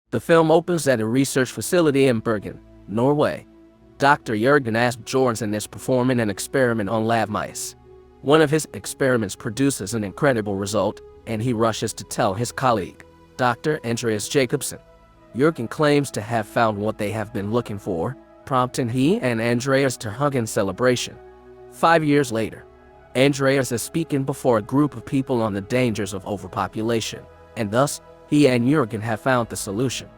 The film opens at a research facility in Bergen, Norway. Dr. Jørgen Asbjørnsen is performing an experiment on lab mice. One of his experiments produces an incredible result, and he rushes to tell his colleague, Dr. Andreas Jacobsen. Jørgen claims to have found what they have been looking for, prompting he and Andreas to hug in celebration. 5 years later, Andreas is speaking before a group of people on the dangers of overpopulation, and thus, he and Jørgen have found the solution.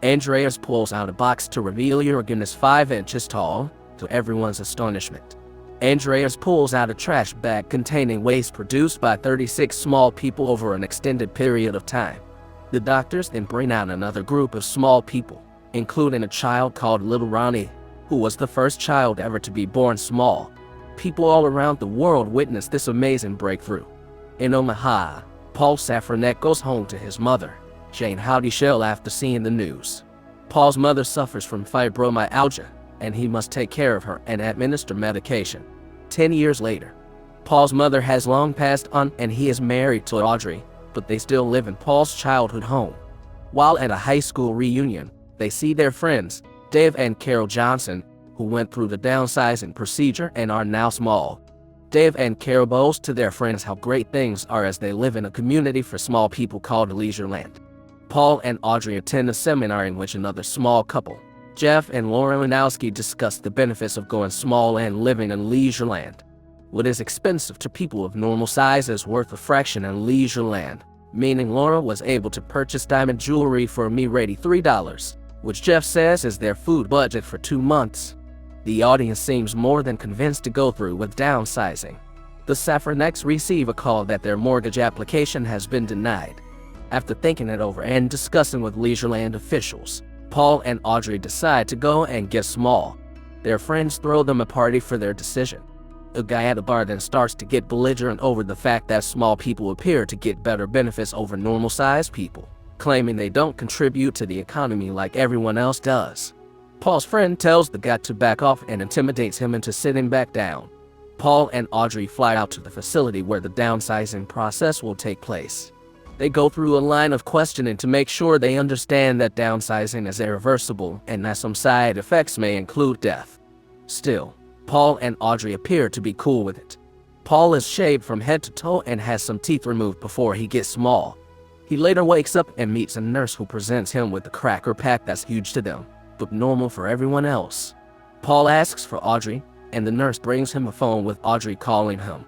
Andreas pulls out a box to reveal Jørgen is 5 inches tall, to everyone's astonishment. Andreas pulls out a trash bag containing waste produced by 36 small people over an extended period of time. The doctors then bring out another group of small people, including a child called Little Ronnie, who was the first child ever to be born small. People all around the world witness this amazing breakthrough. In Omaha, Paul Safranek goes home to his mother, Jane Howdyshell, after seeing the news. Paul's mother suffers from fibromyalgia, and he must take care of her and administer medication. 10 years later, Paul's mother has long passed on and he is married to Audrey, but they still live in Paul's childhood home. While at a high school reunion, they see their friends, Dave and Carol Johnson, who went through the downsizing procedure and are now small. Dave and Carol boast to their friends how great things are as they live in a community for small people called Leisureland. Paul and Audrey attend a seminar in which another small couple, Jeff and Laura Lanowski, discuss the benefits of going small and living in Leisureland. What is expensive to people of normal size is worth a fraction in Leisureland, meaning Laura was able to purchase diamond jewelry for a mere $83, which Jeff says is their food budget for 2 months. The audience seems more than convinced to go through with downsizing. The Safraneks receive a call that their mortgage application has been denied. After thinking it over and discussing with Leisureland officials, Paul and Audrey decide to go and get small. Their friends throw them a party for their decision. A guy at a bar then starts to get belligerent over the fact that small people appear to get better benefits over normal-sized people, claiming they don't contribute to the economy like everyone else does. Paul's friend tells the guy to back off and intimidates him into sitting back down. Paul and Audrey fly out to the facility where the downsizing process will take place. They go through a line of questioning to make sure they understand that downsizing is irreversible and that some side effects may include death. Still, Paul and Audrey appear to be cool with it. Paul is shaved from head to toe and has some teeth removed before he gets small. He later wakes up and meets a nurse who presents him with a cracker pack that's huge to them, but normal for everyone else. Paul asks for Audrey, and the nurse brings him a phone with Audrey calling him.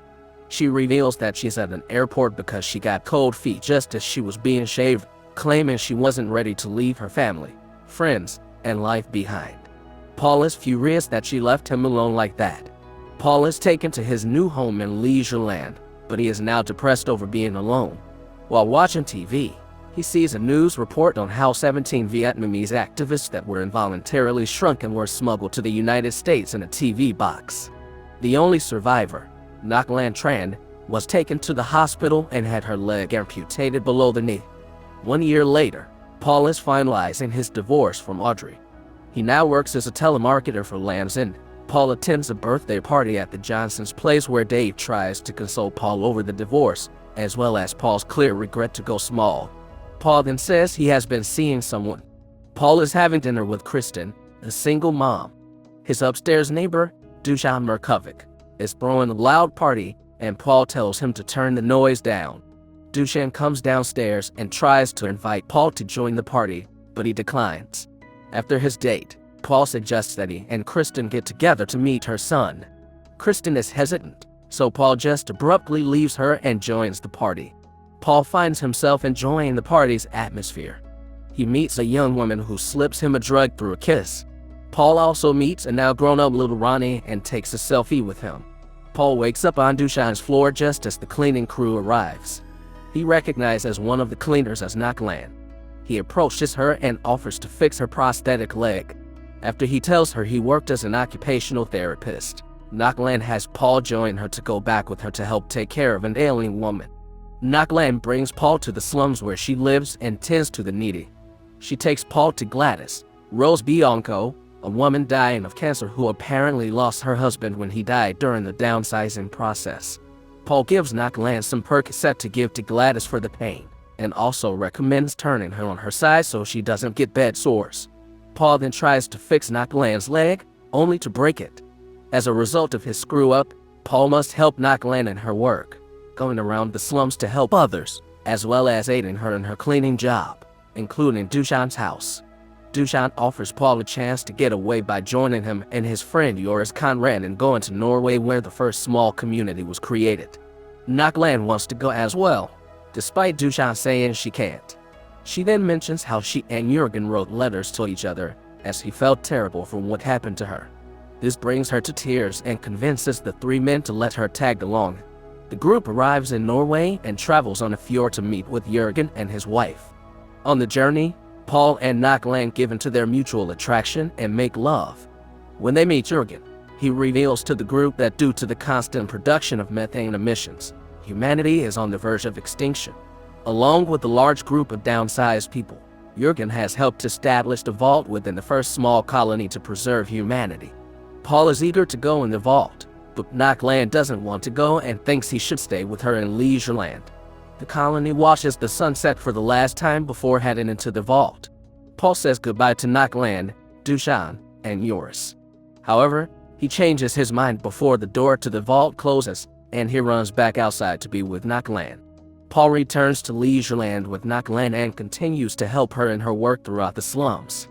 She reveals that she's at an airport because she got cold feet just as she was being shaved, claiming she wasn't ready to leave her family, friends, and life behind. Paul is furious that she left him alone like that. Paul is taken to his new home in Leisureland, but he is now depressed over being alone. While watching TV, he sees a news report on how 17 Vietnamese activists that were involuntarily shrunken were smuggled to the United States in a TV box. The only survivor, Ngoc Lan Tran, was taken to the hospital and had her leg amputated below the knee. 1 year later, Paul is finalizing his divorce from Audrey. He now works as a telemarketer for Land's End. Paul attends a birthday party at the Johnsons' place where Dave tries to console Paul over the divorce, as well as Paul's clear regret to go small. Paul then says he has been seeing someone. Paul is having dinner with Kristen, a single mom. His upstairs neighbor, Dusan Merkovic, is throwing a loud party, and Paul tells him to turn the noise down. Dusan comes downstairs and tries to invite Paul to join the party, but he declines. After his date, Paul suggests that he and Kristen get together to meet her son. Kristen is hesitant, so Paul just abruptly leaves her and joins the party. Paul finds himself enjoying the party's atmosphere. He meets a young woman who slips him a drug through a kiss. Paul also meets a now grown-up little Ronnie and takes a selfie with him. Paul wakes up on Dusan's floor just as the cleaning crew arrives. He recognizes one of the cleaners as Ngoc Lan. He approaches her and offers to fix her prosthetic leg. After he tells her he worked as an occupational therapist, Ngoc Lan has Paul join her to go back with her to help take care of an ailing woman. Ngoc Lan brings Paul to the slums where she lives and tends to the needy. She takes Paul to Gladys, Rose Bianco, a woman dying of cancer who apparently lost her husband when he died during the downsizing process. Paul gives Ngoc Lan some Percocet to give to Gladys for the pain. and also recommends turning her on her side so she doesn't get bed sores. Paul then tries to fix Naklan's leg, only to break it. As a result of his screw-up, Paul must help Naklan in her work, going around the slums to help others, as well as aiding her in her cleaning job, including Dushan's house. Dushan offers Paul a chance to get away by joining him and his friend Joris Conrad and going to Norway where the first small community was created. Naklan wants to go as well, despite Dushan saying she can't. She then mentions how she and Jürgen wrote letters to each other, as he felt terrible for what happened to her. This brings her to tears and convinces the three men to let her tag along. The group arrives in Norway and travels on a fjord to meet with Jürgen and his wife. On the journey, Paul and Naklan give into their mutual attraction and make love. When they meet Jürgen, he reveals to the group that due to the constant production of methane emissions, humanity is on the verge of extinction. Along with a large group of downsized people, Jürgen has helped establish the vault within the first small colony to preserve humanity. Paul is eager to go in the vault, but Naklan doesn't want to go and thinks he should stay with her in Leisureland. The colony watches the sunset for the last time before heading into the vault. Paul says goodbye to Naklan, Dushan, and Joris. However, he changes his mind before the door to the vault closes, and he runs back outside to be with Naklan. Paul returns to Leisureland with Naklan and continues to help her in her work throughout the slums.